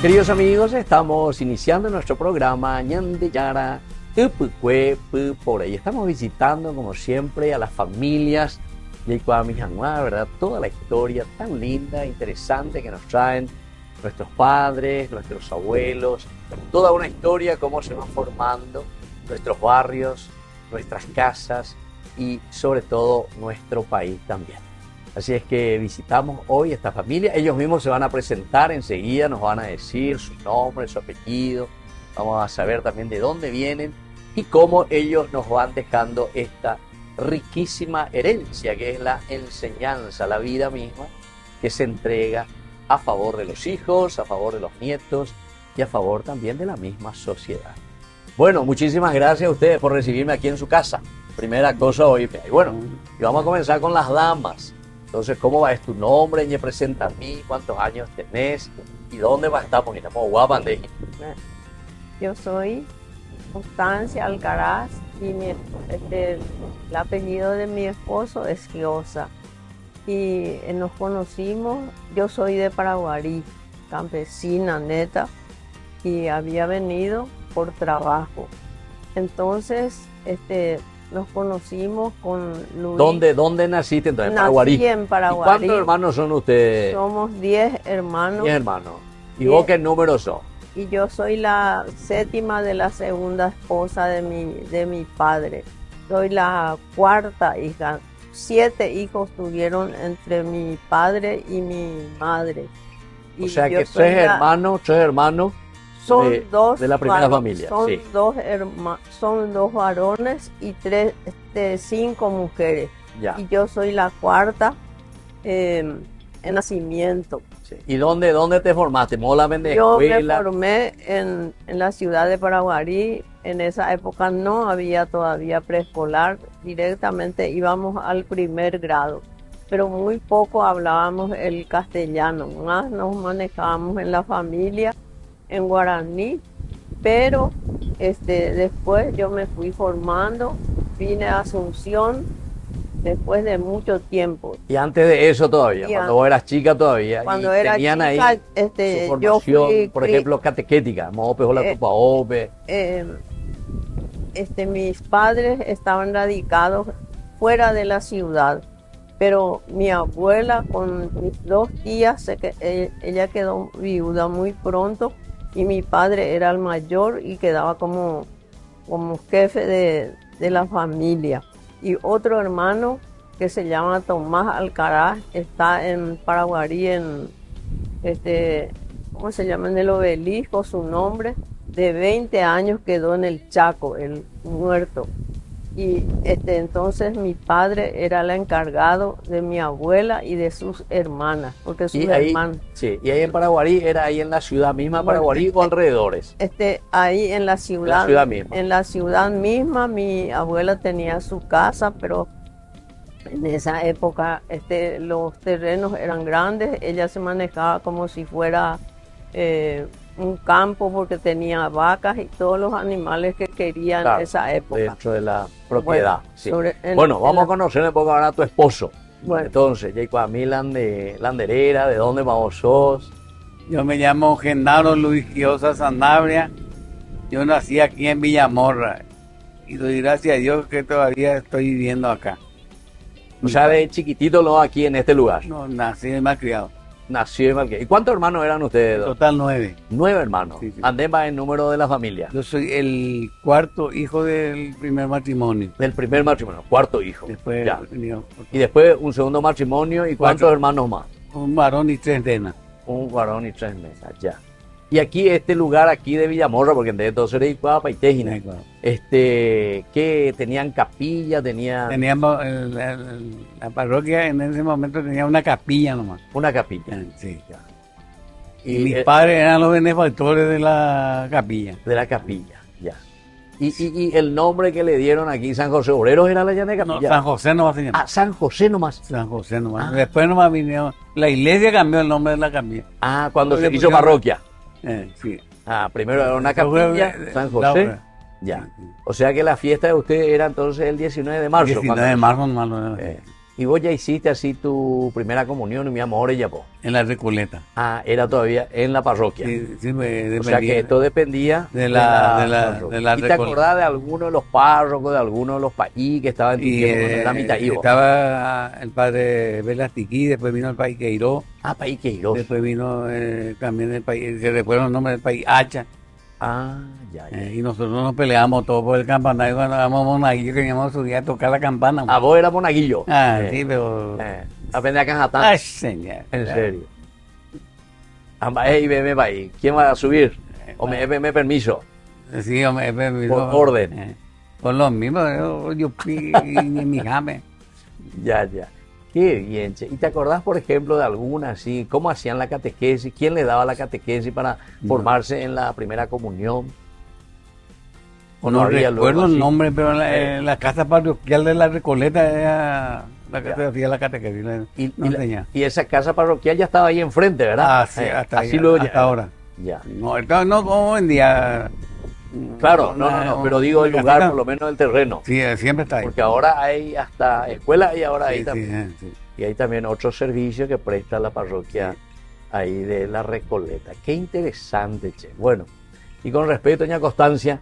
Queridos amigos, estamos iniciando nuestro programa Ñande Yara Tupukwe Pupore y estamos visitando, como siempre, a las familias de Icuamijanua, ¿verdad? Toda la historia tan linda, interesante que nos traen nuestros padres, nuestros abuelos, toda una historia, cómo se van formando nuestros barrios, nuestras casas y sobre todo nuestro país también. Así es que visitamos hoy esta familia, ellos mismos se van a presentar enseguida, nos van a decir su nombre, su apellido, vamos a saber también de dónde vienen y cómo ellos nos van dejando esta riquísima herencia que es la enseñanza, la vida misma que se entrega a favor de los hijos, a favor de los nietos y a favor también de la misma sociedad. Bueno, muchísimas gracias a ustedes por recibirme aquí en su casa. Primera cosa hoy. Y bueno, y vamos a comenzar con las damas. Entonces, ¿cómo va? ¿Es tu nombre? ¿Me presenta a mí? ¿Cuántos años tenés? ¿Y dónde va a estar? Porque estamos guapas de... Yo soy Constancia Alcaraz y el apellido de mi esposo es Giosa. Y nos conocimos, yo soy de Paraguarí, campesina neta, y había venido por trabajo. Entonces, nos conocimos con Luis. ¿Dónde naciste entonces? Nací en Paraguarí. ¿Y cuántos hermanos son ustedes? Somos 10 hermanos. 10 hermanos. ¿Y vos qué número sos? Y yo soy la séptima de la segunda esposa de mi padre. Soy la cuarta hija. 7 hijos tuvieron entre mi padre y mi madre. O sea que tres hermanos son dos de la primera familia. Son, sí. son 2 varones y 5 mujeres. Ya. Y yo soy la cuarta en nacimiento. Sí. ¿Y dónde te formaste? ¿Molamente Yo escuela? me formé en la ciudad de Paraguarí. En esa época no había todavía preescolar. Directamente íbamos al primer grado. Pero muy poco hablábamos el castellano. Más nos manejábamos en la familia en guaraní, pero después yo me fui formando, vine a Asunción después de mucho tiempo. Y antes de eso todavía, cuando vos eras chica todavía, cuando y era tenían chica, ahí su formación, por ejemplo, catequética, mis padres estaban radicados fuera de la ciudad, pero mi abuela con mis 2 tías, ella quedó viuda muy pronto, y mi padre era el mayor y quedaba como jefe de la familia. Y otro hermano que se llama Tomás Alcaraz está en Paraguarí, ¿cómo se llama? En el obelisco, su nombre, de 20 años quedó en el Chaco, el muerto. Y entonces mi padre era el encargado de mi abuela y de sus hermanas, porque sus hermanas... Sí, y ahí en Paraguarí, ¿era ahí en la ciudad misma, Paraguarí o alrededores? Ahí en la ciudad misma. En la ciudad misma, mi abuela tenía su casa, pero en esa época los terrenos eran grandes, ella se manejaba como si fuera... un campo porque tenía vacas y todos los animales que querían en esa época. Dentro de la propiedad. Bueno, vamos a conocer un poco ahora a tu esposo. Bueno. Entonces, Jacob Landerera, ¿de dónde vos sos? Yo me llamo Genaro Luis Giosa Sanabria. Yo nací aquí en Villamorra y doy gracias a Dios que todavía estoy viviendo acá. O sea, de chiquitito no aquí en este lugar. No, nací y me he criado. Nació en Malqué. ¿Y cuántos hermanos eran ustedes? Total 9. 9 hermanos. Sí, sí. Andema en número de la familia. Yo soy el cuarto hijo del primer matrimonio. Del primer matrimonio, cuarto hijo. Después ya. Y después un segundo matrimonio. ¿Y cuántos hermanos más? Un varón y 3 nenas. Un varón y 3 nenas, ya. Y aquí, este lugar aquí de Villamorra, porque de todo era Icuapa y Tejina, que tenían capilla, Teníamos la parroquia en ese momento tenía una capilla nomás. Una capilla. Sí, ya. Y mis padres eran los benefactores de la capilla. De la capilla, ya. Y el nombre que le dieron aquí, San José Obreros, era la llana de capilla. No, San José nomás se llama. Ah, San José nomás. San José nomás. Después nomás vinieron. La iglesia cambió el nombre de la capilla. Ah, cuando se hizo parroquia. Sí. Ah, primero era una capilla, San José. Ya. O sea que la fiesta de ustedes era entonces el 19 de marzo. 19 de marzo nomás. ¿Y vos ya hiciste así tu primera comunión, mi amor, ya vos? En la Recoleta. Ah, era todavía en la parroquia. Sí, sí, O sea que esto dependía de la ¿Y te acordás de alguno de los párrocos, de alguno de los país que estaban en tu tiempo cuando era mitad Ivo? Estaba el padre Velastiquí, después vino el país Queiroz. Ah, país Queiroz. Después vino también el país, se recuerda el nombre del país Hacha. Ah, ya. Y nosotros nos peleamos todos por el campanario cuando éramos monaguillos, queríamos subir a tocar la campana. Ah, vos eras monaguillo. Sí, pero... Aprendí a Canjatán. Ay, señor. En serio. Ey, veme para ahí. ¿Quién va a subir? O me permiso. Sí, me permiso. Por orden. Por lo mismo, yo ni mi jame. Ya. Qué bien, che. ¿Y te acordás, por ejemplo, de alguna así? ¿Cómo hacían la catequesis? ¿Quién le daba la catequesis para formarse en la primera comunión? ¿O no recuerdo el nombre, pero la casa parroquial de la Recoleta era la que hacía la catequesis. Y esa casa parroquial ya estaba ahí enfrente, ¿verdad? Ah, sí, hasta ahora. Ya. No como en día. Claro, no, pero digo el lugar, por lo menos el terreno. Sí, siempre está ahí. Porque ahora hay hasta escuela y ahora hay también. Sí. Y hay también otro servicio que presta la parroquia ahí de la Recoleta. Qué interesante, che. Bueno, y con respecto, doña Constancia,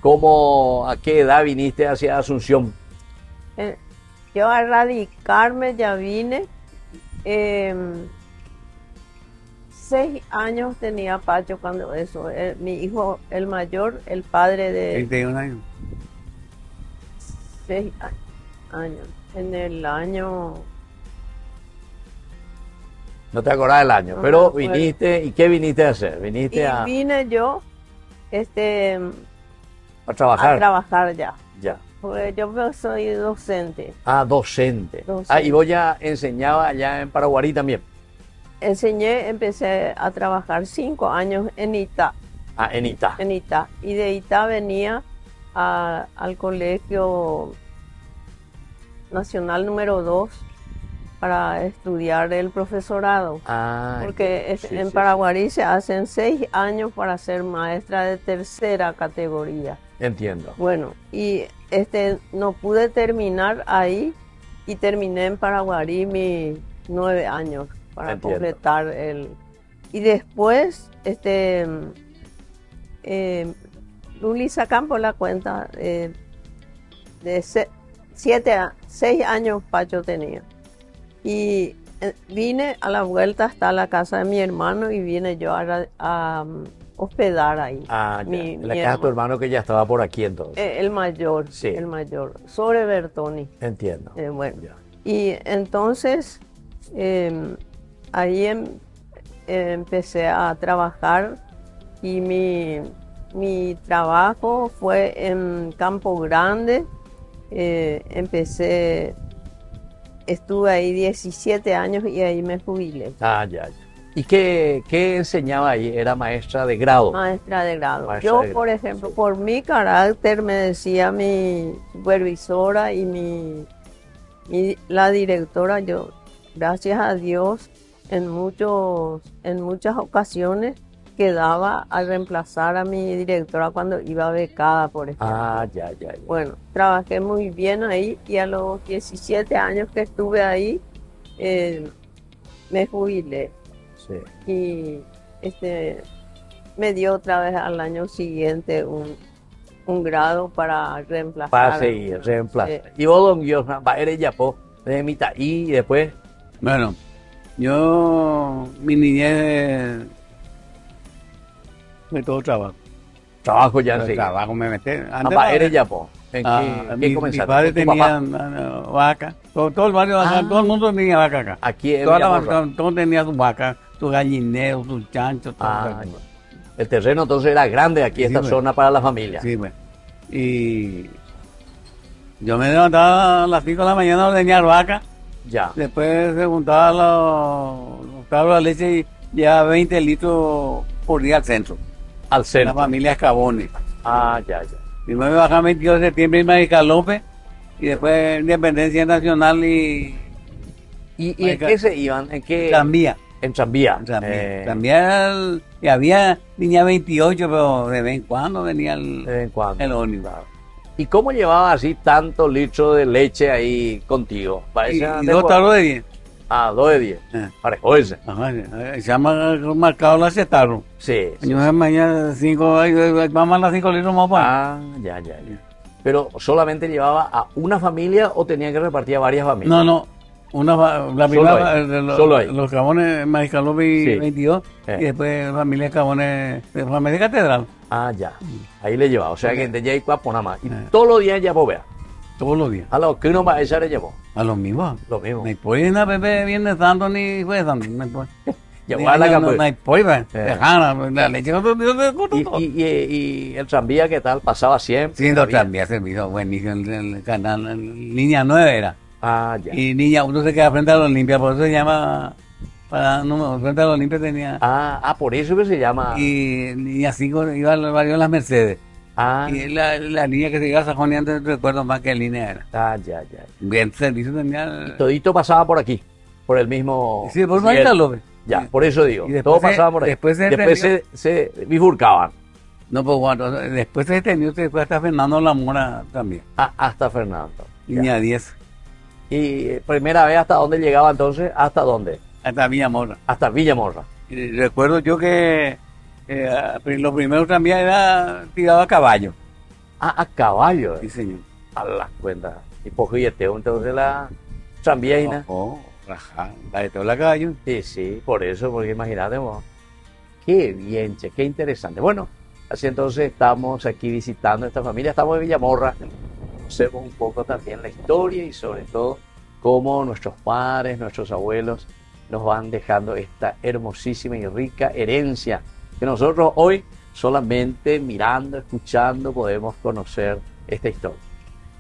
¿a qué edad viniste hacia Asunción? Yo a radicarme ya vine. 6 años tenía Pacho cuando eso. Mi hijo, el mayor, el padre de... 21 años. 6 años. En el año... No te acordás del año, pero viniste. ¿Y qué viniste a hacer? Vine yo a trabajar. A trabajar ya. Ya. Porque yo soy docente. Ah, docente. Y vos ya enseñabas allá en Paraguarí también. Empecé a trabajar 5 años en Itá. Ah, en Itá. En Itá. Y de Itá venía al Colegio Nacional número 2 para estudiar el profesorado. Porque en Paraguarí se hacen 6 años para ser maestra de tercera categoría. Entiendo. Bueno, y no pude terminar ahí y terminé en Paraguarí mis 9 años para completar y después Luli sacan por la cuenta de 6 años Pacho tenía y vine a la vuelta hasta la casa de mi hermano y vine yo a hospedar ahí. En la casa de tu hermano que ya estaba por aquí entonces. El mayor, sí. El mayor, sobre Bertoni. Entiendo. Bueno, y entonces ahí empecé a trabajar y mi trabajo fue en Campo Grande. Estuve ahí 17 años y ahí me jubilé. Ya. ¿Y qué enseñaba ahí? ¿Era maestra de grado? Maestra de grado. Por ejemplo, por mi carácter me decía mi supervisora y la directora, yo, gracias a Dios, en muchas ocasiones quedaba a reemplazar a mi directora cuando iba becada, por ejemplo. Ya. Bueno, trabajé muy bien ahí y a los 17 años que estuve ahí me jubilé. Sí. Y me dio otra vez al año siguiente un grado para reemplazar. Para seguir, reemplazar. Y vos, don Guiosna, eres yapó de mitad y después. Bueno, mi niñez fue todo trabajo. Trabajo ya sí. Trabajo me metí. Eres yapó. ¿En qué comenzaste? Mi padre tenía vaca. Todo el barrio, todo el mundo tenía vaca acá. Aquí en todo tenía su vaca, su gallinero, su chancho, todo. El terreno entonces era grande aquí, esta zona para la familia. Sí, bueno. Y yo me levantaba a las 5 de la mañana a ordeñar vaca. Ya. Después se juntaba los cabros de leche y llevaba 20 litros por día al centro. Al centro. La familia Escabones. Ya. Primero me bajaba el 22 de septiembre en Mariscal López y después Independencia Nacional ¿Y en qué se iban? ¿En qué? Tranvía. En tranvía. Tranvía y había línea 28, pero de vez en cuando venía el ómnibus. ¿Y cómo llevaba así tanto litro de leche ahí contigo? Y Parece dos tarros de 10. Ah, 2 de 10. Eh. Parejo ese. Ajá, se llama marcado la cetarro. Sí. Sí. Yo mañana 5, vamos a las 5 litros más para. Ah, ya. Pero solamente llevaba a una familia o tenía que repartir a varias familias. No, la primera, ahí, solo ahí. los cabones Mariscal López y Sí. 22, Eh. y después familia cabones, familia Catedral, Ah, ya. Ahí le llevaba. O sea que ya hay cuapo nada más. Y Eh. todos los días ya vea. todos los días. A lo que uno va a echar le llevó. A los mismos. Lo mismo. No hay pollo en la bebé Viernes Santo ni Jueves Santo. No hay pollo. Llevó a la capa. No hay pollo, dejana, la leche con Y el tranvía, ¿qué tal? Pasaba siempre. Sí, dos Había- tranvías, servicio buenísimo, el canal, línea 9 era. Ah, ya. Y niña, uno se queda frente a los limpias, por eso se llama, no, frente a los limpias tenía. Por eso que se llama. Y niña 5 iba al barrio de las Mercedes. Ah, Y la línea que se iba a Sajonia, antes recuerdo más qué línea era. ya. Bien, servicio tenía. Todito pasaba por aquí, por el mismo. Sí, por Miguel. Mariscal López. Ya, por eso digo. Y después Todo se- pasaba por ahí. después se se bifurcaban. No, pues bueno, después se extendió, se fue hasta Fernando La Mora también. Hasta Fernando. Ya. Línea 10, Y primera vez, ¿hasta dónde llegaba entonces? ¿Hasta dónde? hasta Villa Mora. Hasta Villamorra. Y recuerdo yo que los primeros tranvías era tirado a caballo. A caballo. Sí, señor. A las cuentas. Y pojilleteo entonces la tranvía. Rajá, la de todo la caballo. Sí, por eso, porque imagínate vos. Qué bien, che, qué interesante. Bueno, así entonces estamos aquí visitando esta familia, estamos en Villamorra, conocemos un poco también la historia y sobre todo cómo nuestros padres, nuestros abuelos nos van dejando esta hermosísima y rica herencia que nosotros hoy solamente mirando, escuchando podemos conocer esta historia.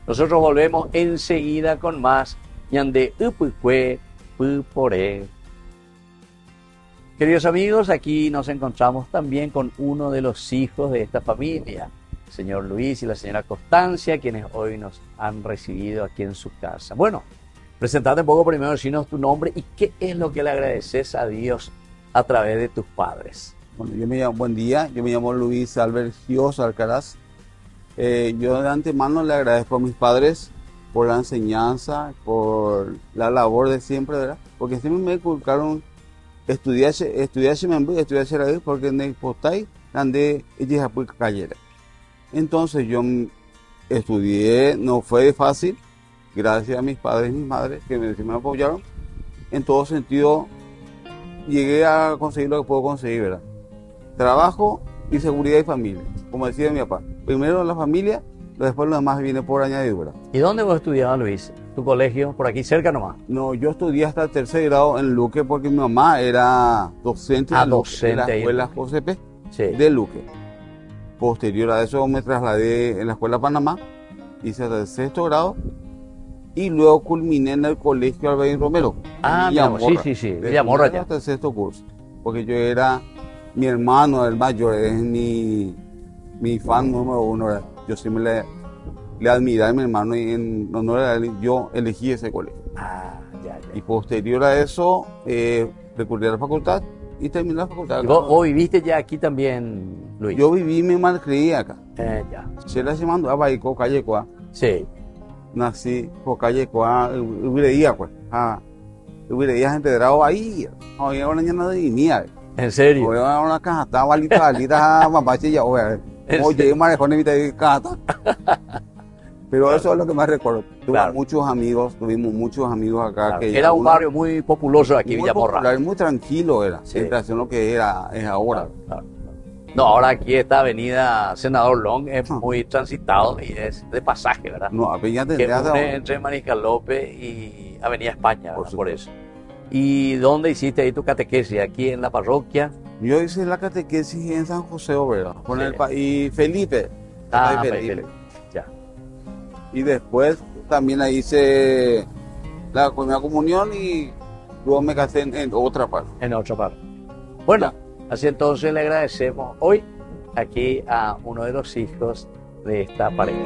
Nosotros volvemos enseguida con más ñande upukwe pupore. Queridos amigos, aquí nos encontramos también con uno de los hijos de esta familia, el señor Luis y la señora Constancia, quienes hoy nos han recibido aquí en su casa. Bueno, presentate un poco primero, decinos tu nombre y qué es lo que le agradeces a Dios a través de tus padres. Bueno, buen día, yo me llamo Luis Albert Gios Alcaraz. Yo de antemano le agradezco a mis padres por la enseñanza, por la labor de siempre, ¿verdad? Porque siempre me inculcaron estudiar porque en el postai andé ellos cayera. Entonces yo estudié, no fue fácil, gracias a mis padres y mis madres que me apoyaron. En todo sentido, llegué a conseguir lo que puedo conseguir, ¿verdad? Trabajo y seguridad y familia, como decía mi papá. Primero la familia, después lo demás viene por añadidura. ¿Y dónde vos estudiabas, Luis? ¿Tu colegio? ¿Por aquí cerca nomás? No, yo estudié hasta el tercer grado en Luque porque mi mamá era docente, de docente la ahí en escuela Luque. Josepe Sí. de Luque. Posterior a eso me trasladé en la escuela Panamá, hice hasta el sexto grado y luego culminé en el colegio Alberto Romero. en Villamorra. sí, De Villamorra primero ya. hasta el sexto curso, porque yo era, mi hermano, el mayor, es mi fan número uno. ¿Verdad? Yo siempre le admiré a mi hermano y en honor a él yo elegí ese colegio. Ya. Y posterior a eso, recurrí a la facultad y terminé la facultad. ¿Y vos viviste ya aquí también, Luis? Yo viví mi malcrié acá. Ya. Se la se mandó a Baico, calle Cuá. Sí. Nací por calle Cuá, hubiera pues. Hubiera gente de dragón ahí. Hoy ahora ya no venía. ¿En serio? Hoy ahora una caja, estaba balita, mapache ya, oye. Oye, marejón de mi casa. Pero eso es lo que más recuerdo. Claro. Tuvimos muchos amigos acá. Claro. Que Era un uno- barrio muy populoso aquí, muy Villamorra. popular, muy tranquilo era, Sí. en relación a lo que es ahora. Claro. No, ahora aquí esta avenida Senador Long es Ah. muy transitado y es de pasaje, ¿verdad? No, apenas Que tendrías une entre Mariscal López y Avenida España, Por ¿verdad? Por eso. ¿Y dónde hiciste ahí tu catequesis? ¿Aquí en la parroquia? Yo hice la catequesis en San José Obrero, con Sí. el y Felipe. Felipe. Ya. Y después también ahí hice la primera comunión y luego me casé en otra parte. En otra parte. Bueno, así entonces le agradecemos hoy aquí a uno de los hijos de esta pareja.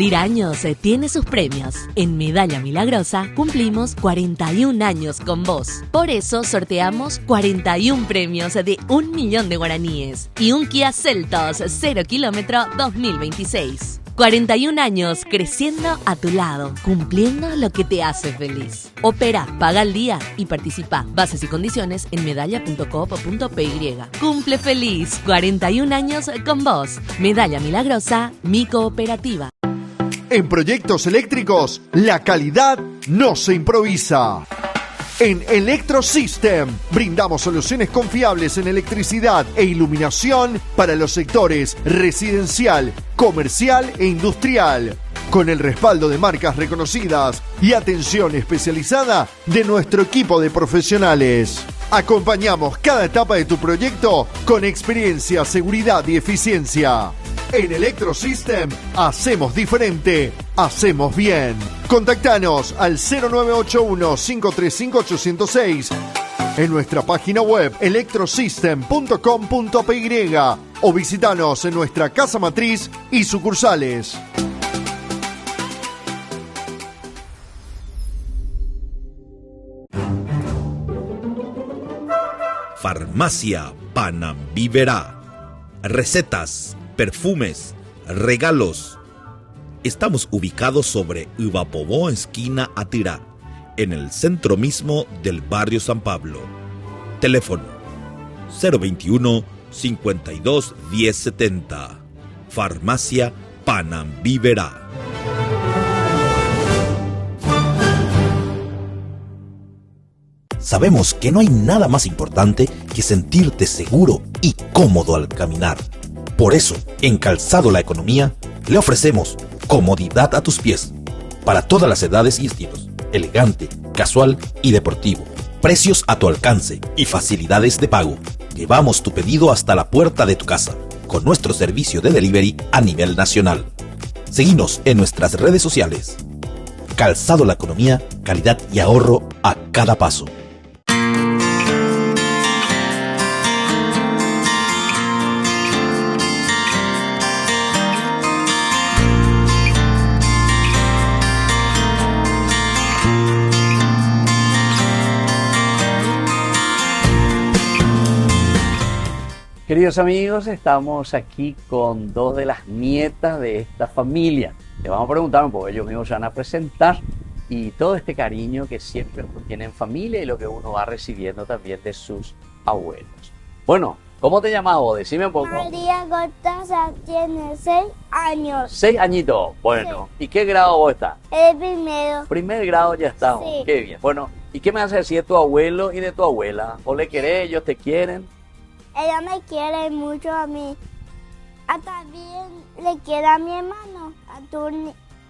cumplir años tiene sus premios. En Medalla Milagrosa cumplimos 41 años con vos. Por eso sorteamos 41 premios de 1 millón de guaraníes y un Kia Seltos 0 kilómetro 2026. 41 años creciendo a tu lado, cumpliendo lo que te hace feliz. Opera, paga al día y participa. Bases y condiciones en medalla.coop.py. Cumple feliz, 41 años con vos. Medalla Milagrosa, mi cooperativa. En proyectos eléctricos, la calidad no se improvisa. En Electrosystem brindamos soluciones confiables en electricidad e iluminación para los sectores residencial, comercial e industrial, con el respaldo de marcas reconocidas y atención especializada de nuestro equipo de profesionales. Acompañamos cada etapa de tu proyecto con experiencia, seguridad y eficiencia. En Electrosystem hacemos diferente, hacemos bien. Contactanos al 0981-535-806 en nuestra página web electrosystem.com.py o visitanos en nuestra casa matriz y sucursales. Farmacia Panambiverá. Recetas, perfumes, regalos. Estamos ubicados sobre Ivapobó, esquina Atirá, en el centro mismo del barrio San Pablo. Teléfono 021 52 1070. Farmacia Panambiverá. Sabemos que no hay nada más importante que sentirte seguro y cómodo al caminar. Por eso, en Calzado La Economía, le ofrecemos comodidad a tus pies, para todas las edades y estilos, elegante, casual y deportivo. Precios a tu alcance y facilidades de pago. Llevamos tu pedido hasta la puerta de tu casa, con nuestro servicio de delivery a nivel nacional. Seguinos en nuestras redes sociales. Calzado La Economía, calidad y ahorro a cada paso. Queridos amigos, estamos aquí con dos de las nietas de esta familia. Le vamos a preguntar un poco, ellos mismos se van a presentar y todo este cariño que siempre tienen familia y lo que uno va recibiendo también de sus abuelos. Bueno, ¿cómo te llamas vos? Decime un poco. María Cortázar tiene 6 años. 6 añitos, bueno. Sí. ¿Y qué grado vos estás? El primero. Primer grado ya estamos, Sí. Qué bien. Bueno, ¿y qué me hace decir de tu abuelo y de tu abuela? ¿O le querés, ellos te quieren? Ella me quiere mucho a mí. También le quiere a mi hermano,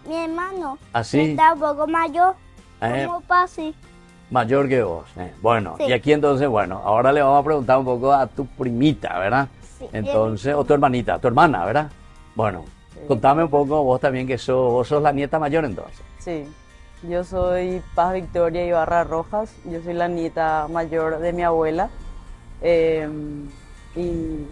mi hermano. ¿Así? Está un poco mayor, como Pasi. Mayor que vos. Bueno, Sí. y aquí entonces, bueno, ahora le vamos a preguntar un poco a tu primita, ¿verdad? Sí. Entonces, o tu hermanita, tu hermana, ¿verdad? Bueno, contame un poco vos también que vos sos la nieta mayor entonces. Sí, yo soy Paz Victoria Ibarra Rojas, yo soy la nieta mayor de mi abuela. Y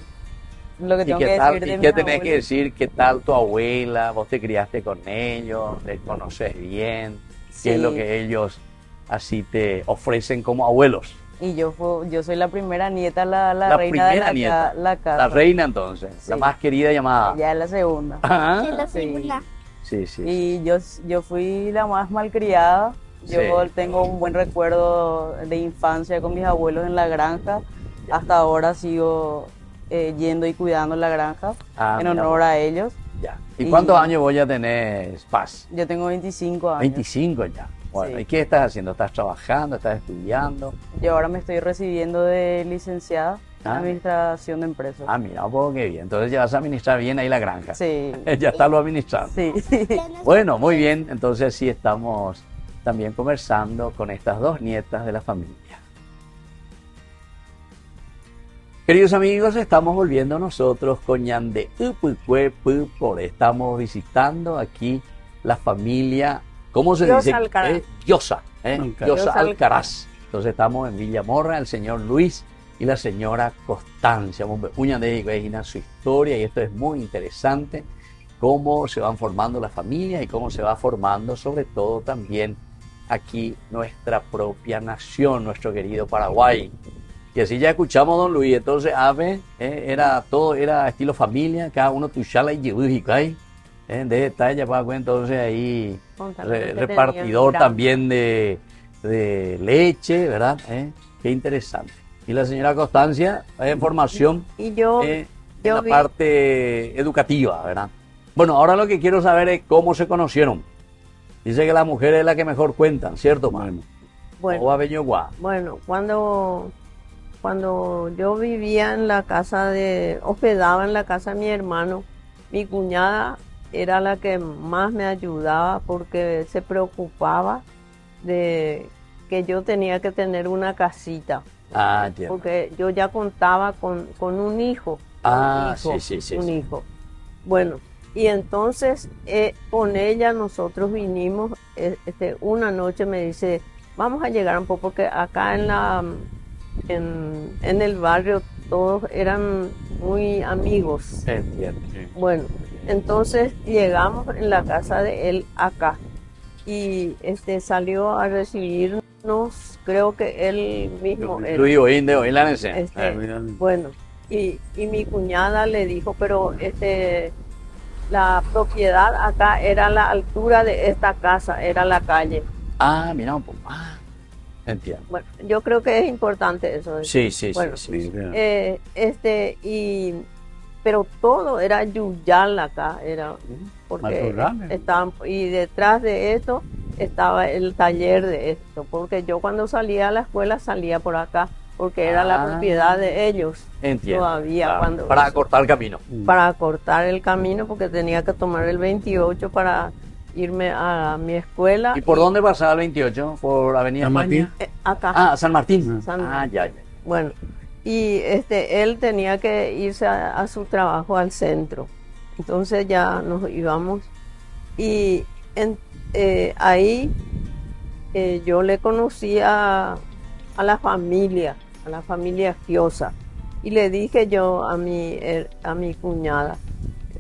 lo que ¿Y tengo qué que tal? decir de ¿Y mi qué tenés abuela- que decir? ¿Qué tal tu abuela? ¿Vos te criaste con ellos? ¿Les conoces bien? ¿Qué es lo Sí. que ellos así te ofrecen como abuelos? Y yo soy la primera nieta, la La reina de primera nieta. la casa. La reina entonces, la Sí. más querida llamada. Ya es la segunda. Ajá. Sí, la Sí. segunda. Sí, sí. Y yo fui la más malcriada. Yo Sí. tengo un buen recuerdo de infancia con mis abuelos en la granja. Hasta ahora sigo yendo y cuidando la granja en mira honor vos. a ellos. Ya. ¿Y Y- cuántos años vos ya tenés, Paz? Yo tengo 25 años. 25 ya. Bueno, Sí. ¿y qué estás haciendo? ¿Estás trabajando? ¿Estás estudiando? Yo ahora me estoy recibiendo de licenciada en Ah. administración de empresas. Mira, un poco que bien. Entonces ya vas a administrar bien ahí la granja. Sí, Ya está lo administrando. sí. Bueno, muy bien. Entonces sí estamos también conversando con estas dos nietas de la familia. Queridos amigos, estamos volviendo nosotros con Ñande Upukwe Pupore. Estamos visitando aquí la familia, ¿cómo se Diosa dice? Alcaraz. Diosa, Alcaraz. Diosa Alcaraz. Entonces estamos en Villamorra, el señor Luis y la señora Constancia. Ñande su historia y esto es muy interesante. cómo se van formando las familias y cómo se va formando sobre todo también aquí nuestra propia nación, nuestro querido Paraguay. Y así ya escuchamos a don Luis, entonces todo era estilo familia, cada uno tuchala y yibujicay, de detalle para entonces ahí repartidor también de leche, ¿verdad? Qué interesante. Y la señora Constancia, formación y yo en la parte educativa, ¿verdad? Bueno, ahora lo que quiero saber es cómo se conocieron. Dice que la mujer es la que mejor cuentan, ¿cierto, mano? Bueno, cuando yo vivía en la casa hospedaba en la casa de mi hermano, mi cuñada era la que más me ayudaba porque se preocupaba de que yo tenía que tener una casita. Porque yo ya contaba con un hijo. Sí. Un hijo. Bueno, y entonces con ella nosotros vinimos, una noche me dice, vamos a llegar un poco, porque acá en el barrio todos eran muy amigos. Entiendo. Bueno, entonces llegamos en la casa de él acá y salió a recibirnos, creo que él mismo. Bueno, y mi cuñada le dijo, pero la propiedad acá era la altura de esta casa, era la calle. Mira un poco. Entiendo. Bueno, yo creo que es importante eso. Sí. Bueno, pero todo era yuyal acá, era porque estaban, y detrás de esto estaba el taller de esto, porque yo cuando salía a la escuela salía por acá, porque era la propiedad de ellos. Entiendo. Todavía para acortar el camino. Para acortar el camino, porque tenía que tomar el 28 para irme a mi escuela. ¿Y por dónde pasaba el 28? ¿Por Avenida San Martín? Acá. San Martín. Ya. Bueno, y él tenía que irse a su trabajo al centro. Entonces ya nos íbamos y ahí yo le conocí a la familia Giosa, y le dije yo a mi cuñada,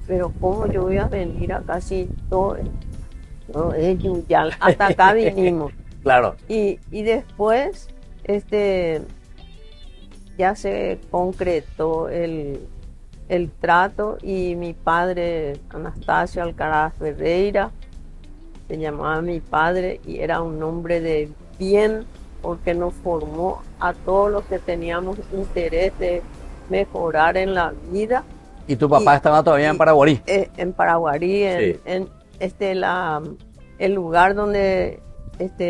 pero ¿cómo yo voy a venir acá si todo es yuyal? Hasta acá vinimos. Claro. Y después ya se concretó el trato, y mi padre, Anastasio Alcaraz Ferreira, se llamaba mi padre, y era un hombre de bien, porque nos formó a todos los que teníamos interés de mejorar en la vida. ¿Y tu papá estaba todavía en Paraguarí? En Paraguarí, en el lugar donde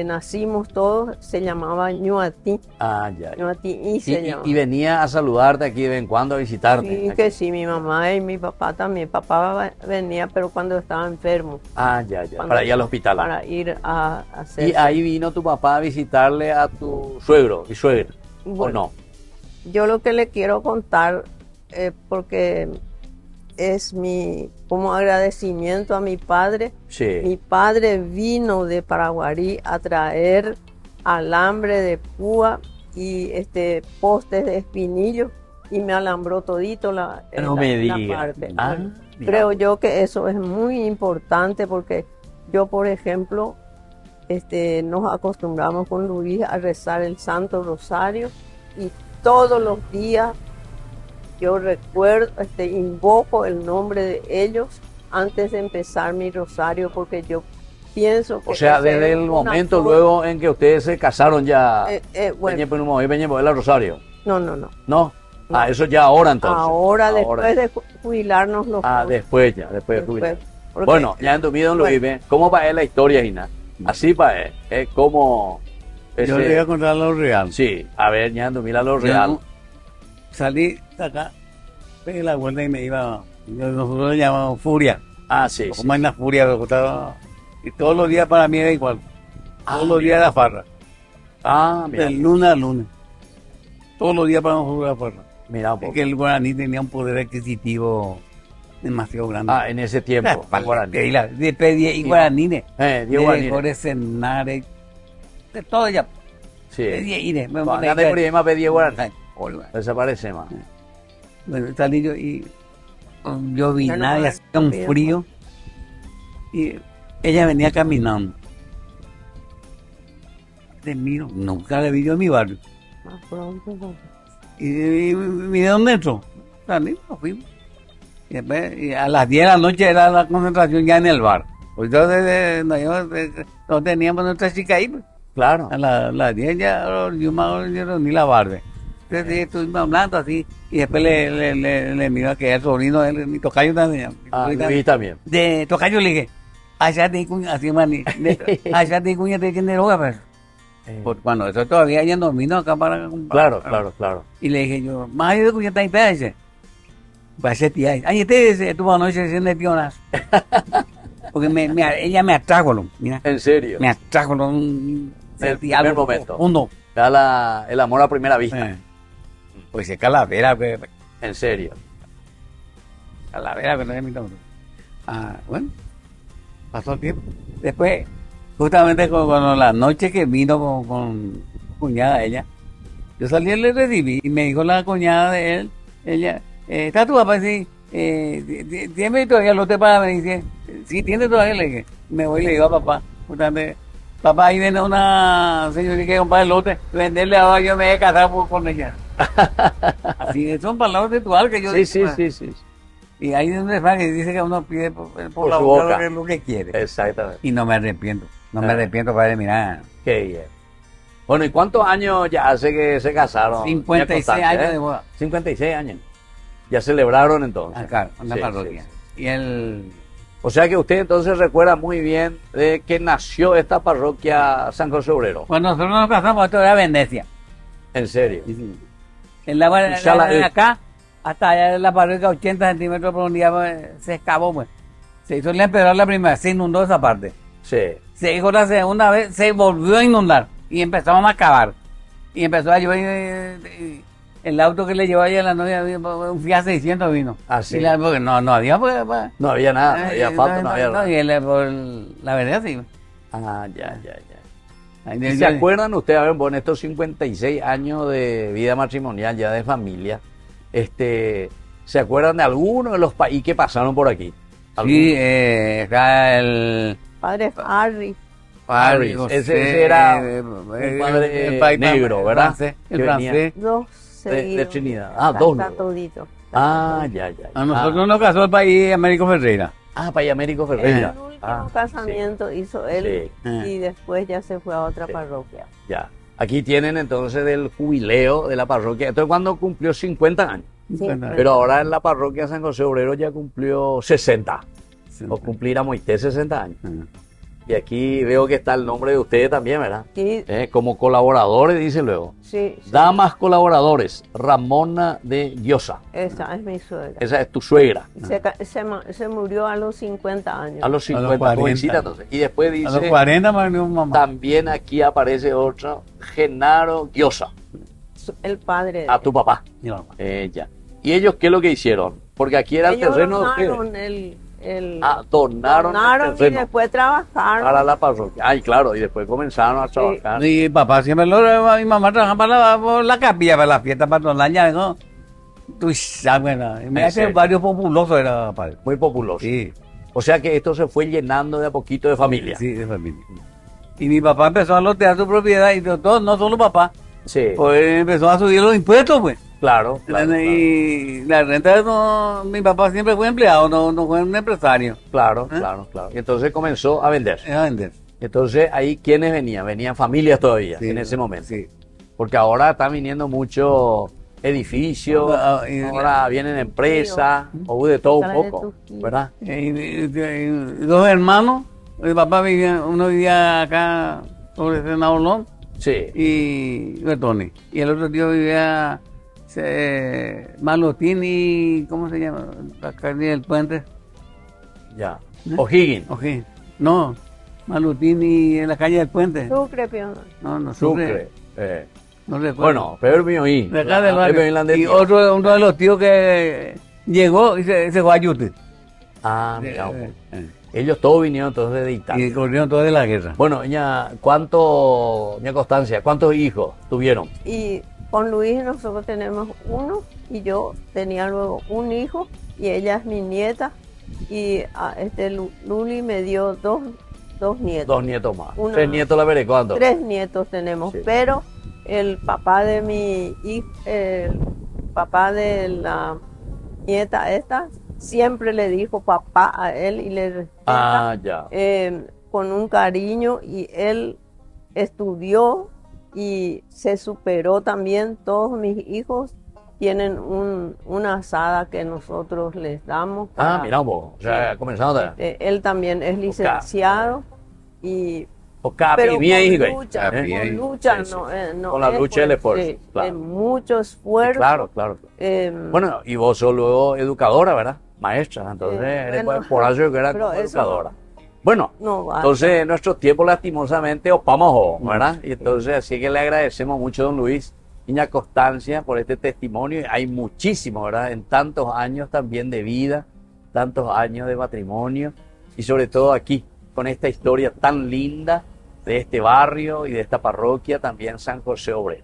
nacimos todos se llamaba Ñuatí. Ya. Ñuatí y venía a saludarte aquí de vez en cuando, a visitarte. Sí, aquí. que sí, mi mamá y mi papá también. Papá venía, pero cuando estaba enfermo. Ya. Para ir al hospital. Para ir a hacer. ¿Y ahí vino tu papá a visitarle a tu suegro y suegra? Bueno, ¿O no? Yo lo que le quiero contar, porque es como agradecimiento a mi padre. Sí. Mi padre vino de Paraguarí a traer alambre de púa y postes de espinillo, y me alambró todito la parte. Bueno, creo yo que eso es muy importante, porque yo, por ejemplo, nos acostumbramos con Luis a rezar el Santo Rosario, y todos los días yo recuerdo, invoco el nombre de ellos antes de empezar mi rosario, porque yo pienso que... O sea, desde el momento luego en que ustedes se casaron ya... el rosario. No. ¿No? Eso ya ahora entonces. Ahora, después de jubilarnos los dos. Después de jubilar. Bueno, ya en tu vida, don Luis, ¿cómo va a la historia, Gina? Así va es como... Yo le voy a contar lo real. Sí, a ver, ya en tu vida lo real. Salí de acá, pegué la vuelta y me iba... Nosotros le llamamos furia. Sí. Como en la furia, y todos los días para mí era igual. Todos los días era farra. Mira. De lunes a lunes. Todos los días para nosotros era farra. Mira un poco. Es que el guaraní tenía un poder adquisitivo demasiado grande. En ese tiempo. De pedía y guaranines. De guaranines. Cenares. De todo ya. Sí. Pedía ire. Cuando de prima pedía guaraní. Desaparece más. Bueno, salí yo y yo vi nadie, hacía un frío. Y ella venía caminando. Te miro, nunca le vi yo en mi barrio. Más pronto, ¿no? Y ¿de dónde entró? Salimos, fuimos. Y después, y a las 10 de la noche era la concentración ya en el bar. Pues no teníamos nuestra chica ahí, pues. Claro. A las 10 ya yo me reuní la barbe. Entonces estuvimos hablando así. Y después le miro a que el sobrino de mi tocayo también. Luis también. De tocayo le dije, allá te cuña, así mani. Allá te cuña, te quién droga, pues. Porque cuando eso todavía ella no vino acá para... Claro. Y le dije yo, más de cuña está en peda, dice. Va a ser tía. Ay, este tuvo anoche siendo de pionas. Porque ella me atrajo, mira. ¿En serio? Me atrajo en el primer momento. Profundo. Da el amor a primera vista. Pues es calavera, pues. En serio. Calavera, que no es mi nombre. Bueno, pasó el tiempo. Después, justamente con la noche que vino con cuñada ella, yo salí y le recibí y me dijo la cuñada de él, ella, ¿está tu papá? Sí, ¿tiene todavía lote para venir? Dice, sí, tiene todavía, le dije. Me voy y le digo a papá, justamente, papá, ahí viene una señorita que compra el lote, venderle ahora yo me voy a casar con ella. Así son palabras de tu alma que yo digo. Sí. Y hay un refrán que dice que uno pide por la su boca boca lo que quiere. Exactamente. Y no me arrepiento. No me arrepiento, padre, mira. Qué bien. Bueno, ¿y cuántos años ya hace que se casaron? 56 años de boda. 56 años. Ya celebraron entonces. Acá, en la parroquia. Sí. O sea que usted entonces recuerda muy bien de que nació esta parroquia San José Obrero. Cuando nosotros nos casamos, esto era Venecia. ¿En serio? Sí. En la de acá, hasta allá en la parroquia, 80 centímetros por un día, pues, se excavó, pues. Se hizo el emperador la primera, se inundó esa parte. Sí. Se hizo la segunda vez, se volvió a inundar. Y empezamos a cavar. Y empezó a llover. El auto que le llevó allá a la novia, un Fiat 600 vino. Ah, sí. Porque no había, pues, no había nada, no había asfalto, no había nada. Y por la verdad sí. Ya. ¿Y se acuerdan ustedes, en estos 56 años de vida matrimonial, ya de familia, se acuerdan de algunos de los países que pasaron por aquí? Sí, está el... Padre Harry. Ese era un padre negro, ¿verdad? El francés. Dos seguidos. De Trinidad. Dos. Está todito. Ya. A nosotros nos casó el país Américo Ferreira. País Américo Ferreira. El último casamiento hizo él y después ya se fue a otra parroquia. Ya. Aquí tienen entonces del jubileo de la parroquia. Entonces, cuando cumplió 50 años. Sí, pero ahora en la parroquia San José Obrero ya cumplió 60. O cumplirá Moisés 60 años. Y aquí veo que está el nombre de ustedes también, ¿verdad? Sí. Como colaboradores, dice luego. Sí. Damas colaboradores, Ramona de Llosa. Esa es mi suegra. Esa es tu suegra. Se murió a los 50 años. A los 50, jovencita entonces. Y después dice... A los 40 murió mamá. También aquí aparece otro, Genaro Llosa. El padre. A tu papá. Mi mamá. Ya. ¿Y ellos qué es lo que hicieron? Porque aquí era ellos el terreno... donaron donaron el terreno y después trabajaron. Para la parroquia. Claro, y después comenzaron a trabajar. Sí, papá siempre mi mamá trabajaba por la capilla, para la fiesta patronal, ¿no? Tú sabes, me hace varios populosos, era padre. Muy populoso. Sí. O sea que esto se fue llenando de a poquito de familia. Sí, de familia. Y mi papá empezó a lotear su propiedad, y todo, no solo papá. Sí. Pues empezó a subir los impuestos, pues. Claro. Y la renta, mi papá siempre fue empleado, no fue un empresario. Claro. Y entonces comenzó a vender. A vender. Entonces, ahí, ¿quiénes venían? Venían familias todavía, en ese momento. Sí. Porque ahora están viniendo muchos edificios, ahora vienen empresas, o de todo un poco, ¿verdad? Y dos hermanos, mi papá uno vivía acá sobre Senador Sí. Y Bertoni. Y el otro tío vivía Malotín y ¿cómo se llama? La calle del puente. Ya. O'Higgins. No, Malotín y en la calle del puente. Sucre, Pío. No, Sucre. No recuerdo. Bueno, Pedro Mioí. De acá del barrio. Y uno de los tíos que llegó y se fue a Yute. Mira. Ellos todos vinieron entonces de Italia. Y corrieron todos de la guerra. Bueno, doña Constancia, ¿cuántos hijos tuvieron? Y con Luis nosotros tenemos uno y yo tenía luego un hijo y ella es mi nieta y Luli me dio dos nietos. 2 nietos más. Una- 3 nietos la veré cuando. 3 nietos tenemos, Sí. pero el papá de mi hija, el papá de la nieta esta, siempre le dijo papá a él y le respeta Ya. con un cariño, y él estudió y se superó también. Todos mis hijos tienen una asada que nosotros les damos. Mira vos. O sea, comenzando a... Él también es licenciado y pero con lucha, ¿eh? con lucha, Sí, sí. no Con la es lucha y el por- esfuerzo, sí, claro. es mucho esfuerzo. Claro, claro. Bueno, y vos sos luego educadora, ¿verdad? Maestra, entonces eres bueno, por eso que era pero como eso educadora. Bueno, no va. entonces en nuestro tiempo lastimosamente opamos, ¿verdad? Y entonces así que le agradecemos mucho a don Luis Iña Constancia por este testimonio. Hay muchísimo, ¿verdad? En tantos años también de vida, tantos años de matrimonio y sobre todo aquí con esta historia tan linda de este barrio y de esta parroquia también San José Obrero.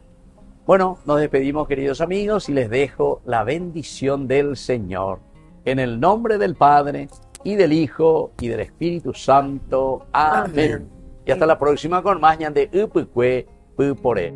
Bueno, nos despedimos queridos amigos y les dejo la bendición del Señor. En el nombre del Padre y del Hijo y del Espíritu Santo. Amén. Y hasta la próxima con más ñan de Upukwe Pupore.